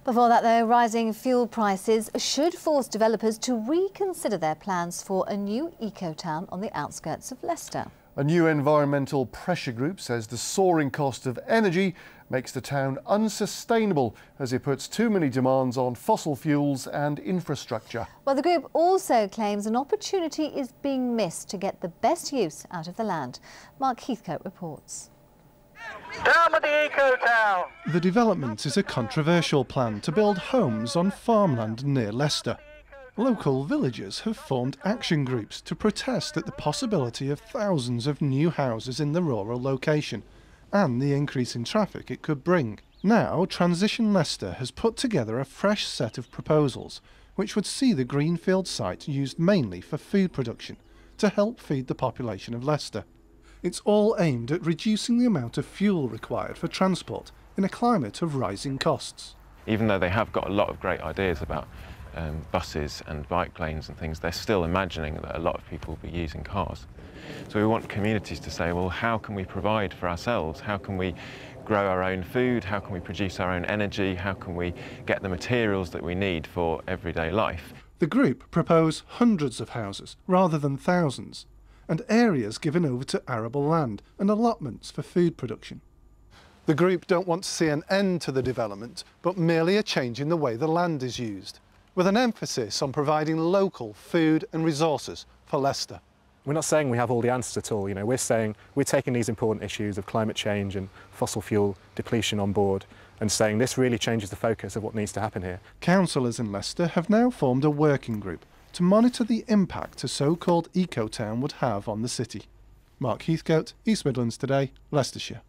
Before that, though, rising fuel prices should force developers to reconsider their plans for a new eco-town on the outskirts of Leicester. A new environmental pressure group says the soaring cost of energy makes the town unsustainable as it puts too many demands on fossil fuels and infrastructure. Well, the group also claims an opportunity is being missed to get the best use out of the land. Mark Heathcote reports. Down with the Ecotown! The development is a controversial plan to build homes on farmland near Leicester. Local villagers have formed action groups to protest at the possibility of thousands of new houses in the rural location and the increase in traffic it could bring. Now, Transition Leicester has put together a fresh set of proposals which would see the greenfield site used mainly for food production to help feed the population of Leicester. It's all aimed at reducing the amount of fuel required for transport in a climate of rising costs. Even though they have got a lot of great ideas about buses and bike lanes and things, they're still imagining that a lot of people will be using cars. So we want communities to say, well, how can we provide for ourselves? How can we grow our own food? How can we produce our own energy? How can we get the materials that we need for everyday life? The group propose hundreds of houses rather than thousands, and areas given over to arable land and allotments for food production. The group don't want to see an end to the development, but merely a change in the way the land is used, with an emphasis on providing local food and resources for Leicester. We're not saying we have all the answers at all. We're saying we're taking these important issues of climate change and fossil fuel depletion on board and saying this really changes the focus of what needs to happen here. Councillors in Leicester have now formed a working group to monitor the impact a so-called eco-town would have on the city. Mark Heathcote, East Midlands Today, Leicestershire.